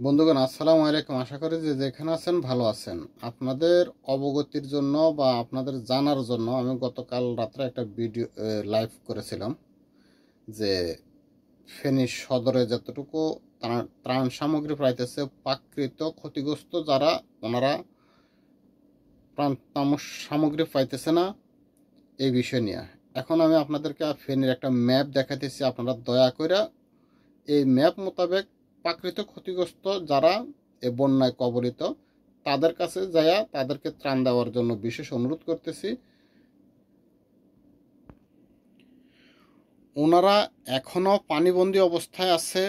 বন্ধুগণ আসসালামু আলাইকুম। আশা করি যে যেখানে আছেন ভালো আছেন। আপনাদের অবগতির জন্য বা আপনাদের জানার জন্য আমি গতকাল রাত্রে একটা ভিডিও লাইভ করেছিলাম যে ফেনী সদরে যতটুকু ত্রাণ সামগ্রী পাইতেছে প্রাকৃত ক্ষতিগ্রস্ত যারা ওনারা ত্রাণ সামগ্রী পাইতেছে না এই বিষয় নিয়ে। এখন আমি আপনাদেরকে ফেনীর একটা ম্যাপ দেখাইতেছি, আপনারা দয়া করে এই ম্যাপ মোতাবেক প্রাকৃত ক্ষতিগ্রস্ত যারা এ বন্যায় কবলিত তাদের কাছে যাইয়া তাদেরকে ত্রাণ দেওয়ার জন্য বিশেষ অনুরোধ করতেছি। ওনারা এখনও পানিবন্দী অবস্থায় আছে,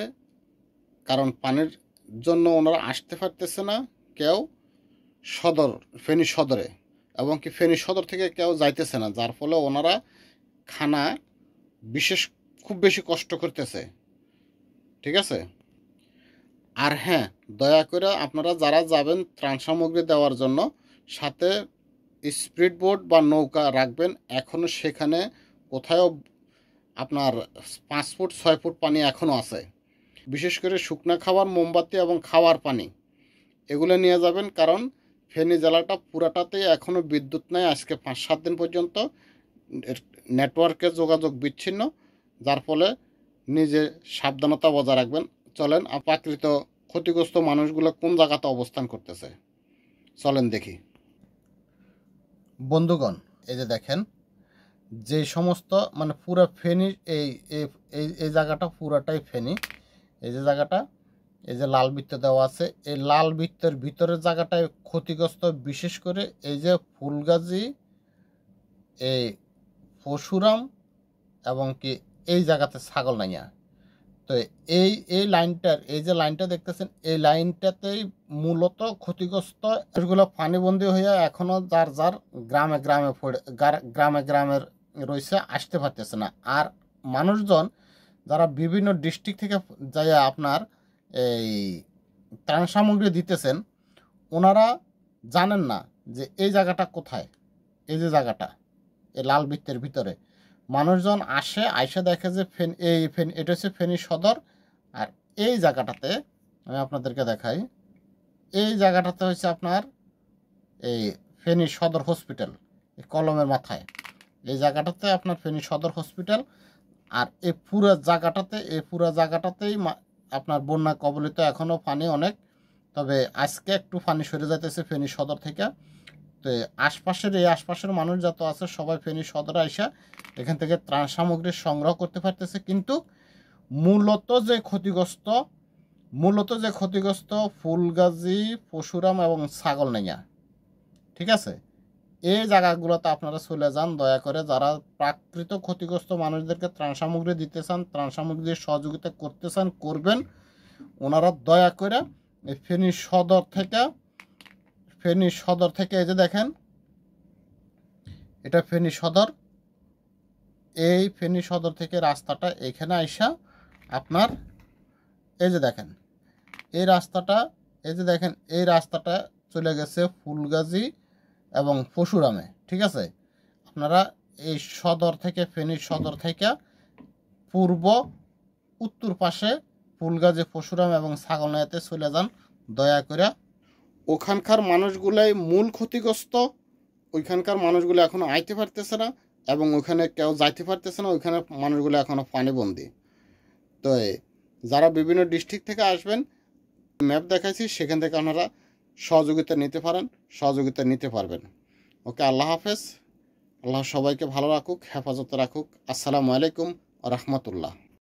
কারণ পানির জন্য ওনারা আসতে পারতেছে না কেউ ফেনী সদরে, এবং কি ফেনী সদর থেকে কেউ যাইতেছে না, যার ফলে ওনারা খানা খুব বেশি কষ্ট করতেছে। ঠিক আছে। আর হ্যাঁ, দয়া করে আপনারা যারা যাবেন ত্রাণ সামগ্রী দেওয়ার জন্য সাথে স্পিড বোট বা নৌকা রাখবেন। এখনও সেখানে কোথাও আপনার 5 ফুট 6 ফুট পানি এখনও আছে। বিশেষ করে শুকনা খাবার, মোমবাতি এবং খাওয়ার পানি এগুলো নিয়ে যাবেন, কারণ ফেনী জেলাটা পুরাটাতেই এখনও বিদ্যুৎ নেই। আজকে 5-7 দিন পর্যন্ত নেটওয়ার্কে যোগাযোগ বিচ্ছিন্ন, যার ফলে নিজে সাবধানতা বজায় রাখবেন। চলেন প্রাকৃত ক্ষতিগ্রস্ত মানুষগুলো কোন জায়গাতে অবস্থান করতেছে চলেন দেখি। বন্ধুগণ, এই যে দেখেন যে সমস্ত মানে পুরো ফেনী এই এই জায়গাটা পুরাটাই ফেনী। এই যে জায়গাটা, এই যে লাল বৃত্ত দেওয়া আছে, এই লাল বৃত্তের ভিতরের জায়গাটায় ক্ষতিগ্রস্ত। বিশেষ করে এই যে ফুলগাজী, এই পরশুরাম এবং কি এই জায়গাতে ছাগলনাইয়া। তো এই লাইনটার, এই যে লাইনটা দেখতেছেন, এই লাইনটাতেই মূলত ক্ষতিগ্রস্ত। এগুলো পানিবন্দী হইয়া এখনও যার যার গ্রামে গ্রামে গ্রামের রয়েছে, আসতে পারতেছে না। আর মানুষজন যারা বিভিন্ন ডিস্ট্রিক্ট থেকে যাইয়া আপনার এই ত্রাণ সামগ্রী দিতেছেন, ওনারা জানেন না যে এই জায়গাটা কোথায়। এই যে জায়গাটা, এই লাল বৃত্তের ভিতরে মানুষজন আইসা দেখে যে এটা হচ্ছে ফেনী সদর। আর এই জায়গাটাতে আমি আপনাদেরকে দেখাই, এই জায়গাটাতে হচ্ছে আপনার এই ফেনী সদর হসপিটাল, এই কলমের মাথায় এই জায়গাটাতে আপনার ফেনী সদর হসপিটাল। আর এই পুরো জায়গাটাতেই আপনার বন্যা কবলিত। এখনও পানি অনেক, তবে আজকে একটু পানি সরে যাইতেছে ফেনী সদর থেকে। তো আশপাশের মানুষ যত আছে সবাই ফেনী সদরে আইসা এখান থেকে ত্রাণ সামগ্রী সংগ্রহ করতে পারতেছে। কিন্তু মূলত যে ক্ষতিগ্রস্ত ফুলগাজী, পরশুরাম এবং ছাগলনাইয়া, ঠিক আছে, এই জায়গাগুলোতে আপনারা চলে যান দয়া করে। যারা প্রাকৃত ক্ষতিগ্রস্ত মানুষদেরকে ত্রাণ সামগ্রী দিতে চান, ত্রাণ সামগ্রী দিয়ে সহযোগিতা করতে চান, করবেন। ওনারা দয়া করে এই ফেনী সদর থেকে এই যে দেখেন, এটা ফেনী সদর। এই ফেনী সদর থেকে রাস্তাটা এখানে আইসা আপনার এই যে দেখেন এই রাস্তাটা চলে গেছে ফুলগাজী এবং পরশুরামে। ঠিক আছে। আপনারা এই ফেনীর সদর থেকে পূর্ব উত্তর পাশে ফুলগাজী, পরশুরাম এবং ছাগলনাইয়াতে চলে যান দয়া করে। ওখানকার মানুষগুলাই মূল ক্ষতিগ্রস্ত। ওইখানকার মানুষগুলো এখনও আইতে পারতেছে না এবং ওইখানে কেউ যাইতে পারতেছে না। ওইখানে মানুষগুলো এখনও পানিবন্দী। তো যারা বিভিন্ন ডিস্ট্রিক্ট থেকে আসবেন, ম্যাপ দেখাইছি, সেখান থেকে আপনারা সহযোগিতা নিতে পারবেন। ওকে, আল্লাহ হাফেজ। আল্লাহ সবাইকে ভালো রাখুক, হেফাজতে রাখুক। আসসালামু আলাইকুম ওয়া রাহমাতুল্লাহ।